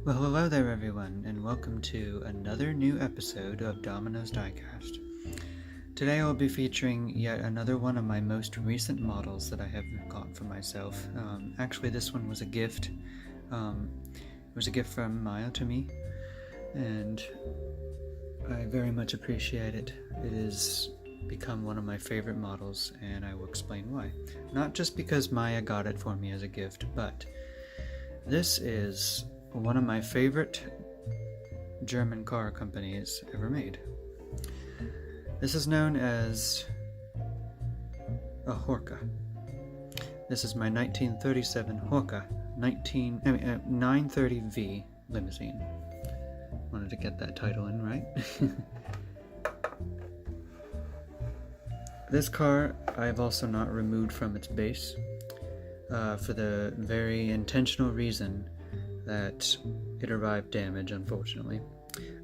Well, hello there everyone, and welcome to another new episode of Domino's Diecast. Today I will be featuring yet another one of my most recent models that I have got for myself. Actually, this one was a gift. It was a gift from Maya to me, and I very much appreciate it. It has become one of my favorite models, and I will explain why. Not just because Maya got it for me as a gift, but this is one of my favorite German car companies ever made. This is known as a Horch. This is my 1937 Horch 930V Limousine. Wanted to get that title in right. This car I've also not removed from its base for the very intentional reason that it arrived damaged, unfortunately,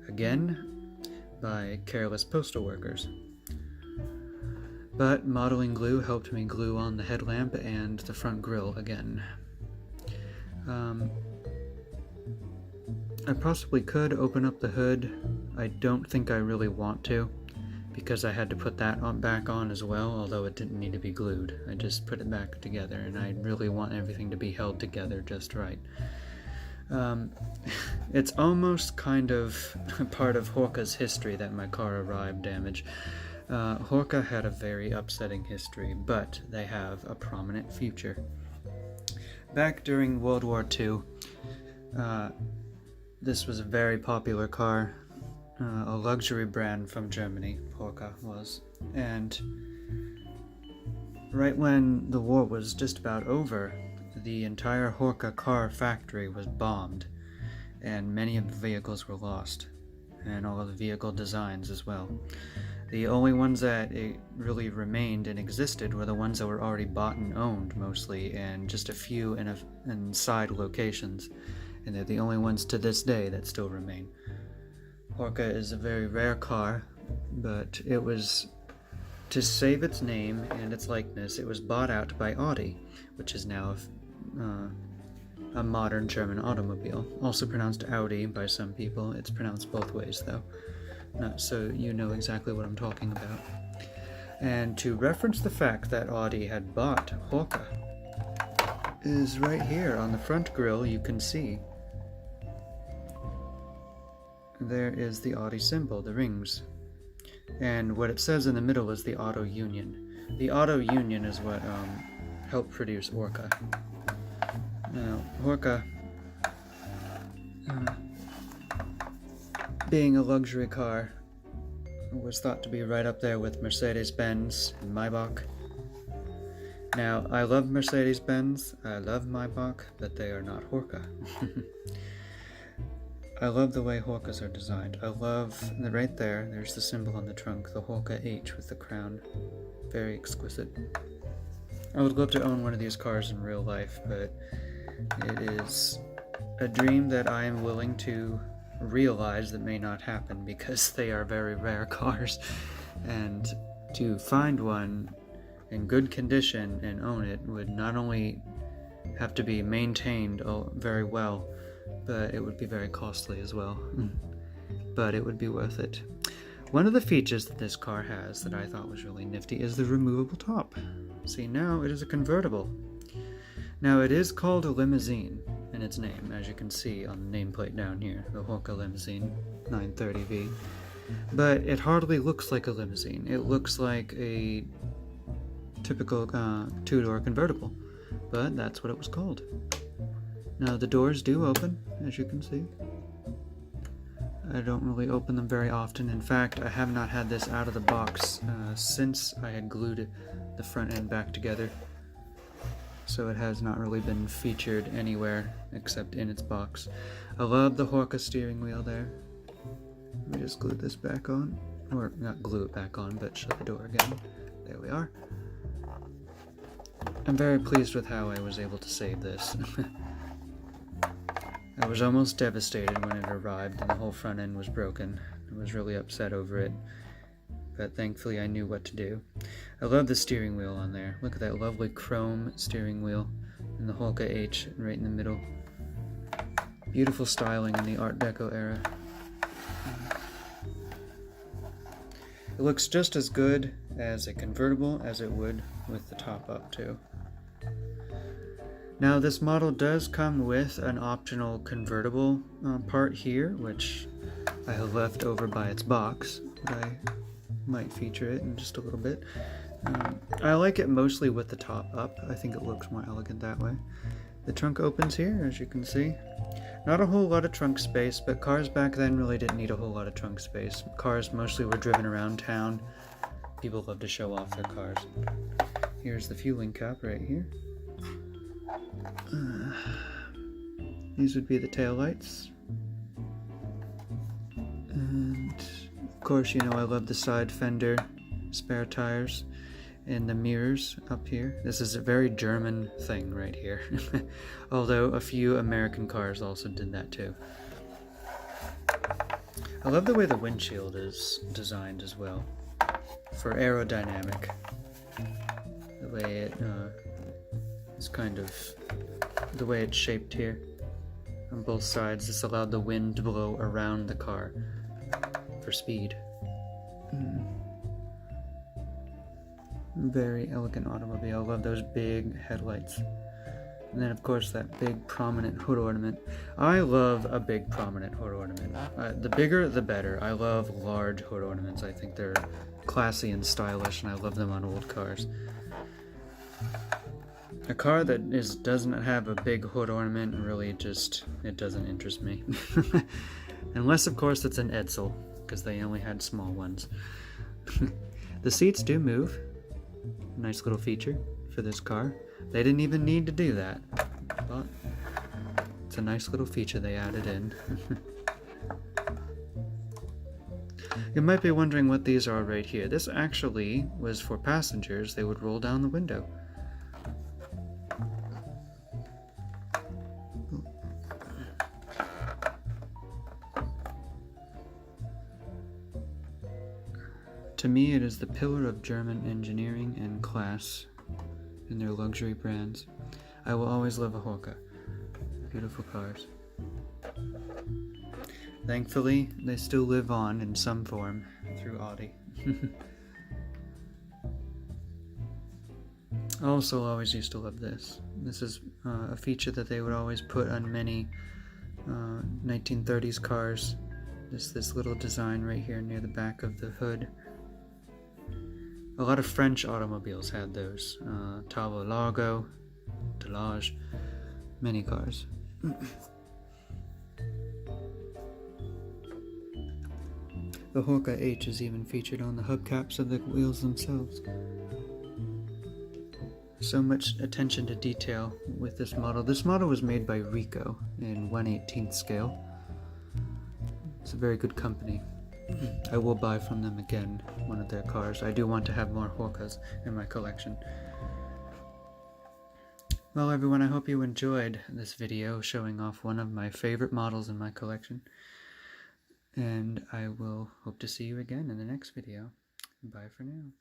again by careless postal workers. But modeling glue helped me glue on the headlamp and the front grille again. I possibly could open up the hood. I don't think I really want to, because I had to put that back on as well, although it didn't need to be glued. I just put it back together, and I really want everything to be held together just right. It's almost kind of part of Horch's history that my car arrived damaged. Horch had a very upsetting history, but they have a prominent future. Back during World War II, this was a very popular car, a luxury brand from Germany, Horch was, and right when the war was just about over, the entire Horch car factory was bombed, and many of the vehicles were lost, and all of the vehicle designs as well. The only ones that really remained and existed were the ones that were already bought and owned mostly, and just a few in side locations, and they're the only ones to this day that still remain. Horch is a very rare car, but it was, to save its name and its likeness, it was bought out by Audi, which is now a modern German automobile. Also pronounced Audi by some people. It's pronounced both ways though. Not so you know exactly what I'm talking about. And to reference the fact that Audi had bought Horch is right here on the front grille. You can see there is the Audi symbol, the rings. And what it says in the middle is the Auto Union. The Auto Union is what helped produce Horch. Now, Horch, being a luxury car, was thought to be right up there with Mercedes-Benz and Maybach. Now, I love Mercedes-Benz, I love Maybach, but they are not Horch. I love the way Horchs are designed. I love, right there's the symbol on the trunk, the Horch H with the crown. Very exquisite. I would love to own one of these cars in real life, but it is a dream that I am willing to realize that may not happen because they are very rare cars, and to find one in good condition and own it would not only have to be maintained very well, but it would be very costly as well. But it would be worth it. One of the features that this car has that I thought was really nifty is the removable top. See, now it is a convertible. Now, it is called a Limousine in its name, as you can see on the nameplate down here, the Horch Limousine 930V. But it hardly looks like a limousine. It looks like a typical two-door convertible, but that's what it was called. Now, the doors do open, as you can see. I don't really open them very often. In fact, I have not had this out of the box since I had glued the front end back together. So it has not really been featured anywhere except in its box. I love the Horch steering wheel there. Let me just glue this back on. Or not glue it back on, but shut the door again. There we are. I'm very pleased with how I was able to save this. I was almost devastated when it arrived and the whole front end was broken. I was really upset over it, but thankfully I knew what to do. I love the steering wheel on there. Look at that lovely chrome steering wheel and the Horch H right in the middle. Beautiful styling in the Art Deco era. It looks just as good as a convertible as it would with the top up too. Now this model does come with an optional convertible part here, which I have left over by its box, but I might feature it in just a little bit. I like it mostly with the top up. I think it looks more elegant that way. The trunk opens here, as you can see. Not a whole lot of trunk space, but cars back then really didn't need a whole lot of trunk space. Cars mostly were driven around town. People love to show off their cars. Here's the fueling cap right here. These would be the taillights. And of course, you know, I love the side fender, spare tires, and the mirrors up here. This is a very German thing right here. Although a few American cars also did that too. I love the way the windshield is designed as well, for aerodynamic. The way it is kind of, the way it's shaped here on both sides. This allowed the wind to blow around the car for speed. Very elegant automobile. I love those big headlights. And then of course that big prominent hood ornament. I love a big prominent hood ornament. The bigger the better. I love large hood ornaments. I think they're classy and stylish, and I love them on old cars. A car that doesn't have a big hood ornament really just, it doesn't interest me. Unless of course it's an Edsel, because they only had small ones. The seats do move. Nice little feature for this car. They didn't even need to do that, but it's a nice little feature they added in. You might be wondering what these are right here. This actually was for passengers. They would roll down the window. To me, it is the pillar of German engineering and class in their luxury brands. I will always love a Horch. Beautiful cars. Thankfully, they still live on in some form through Audi. I also always used to love this. This is a feature that they would always put on many 1930s cars. This little design right here near the back of the hood. A lot of French automobiles had those. Tavo Largo, Delage, many cars. The Horch H is even featured on the hubcaps of the wheels themselves. So much attention to detail with this model. This model was made by Ricoh in 1/18th scale. It's a very good company. I will buy from them again one of their cars. I do want to have more Horchas in my collection. Well everyone, I hope you enjoyed this video showing off one of my favorite models in my collection. And I will hope to see you again in the next video. Bye for now.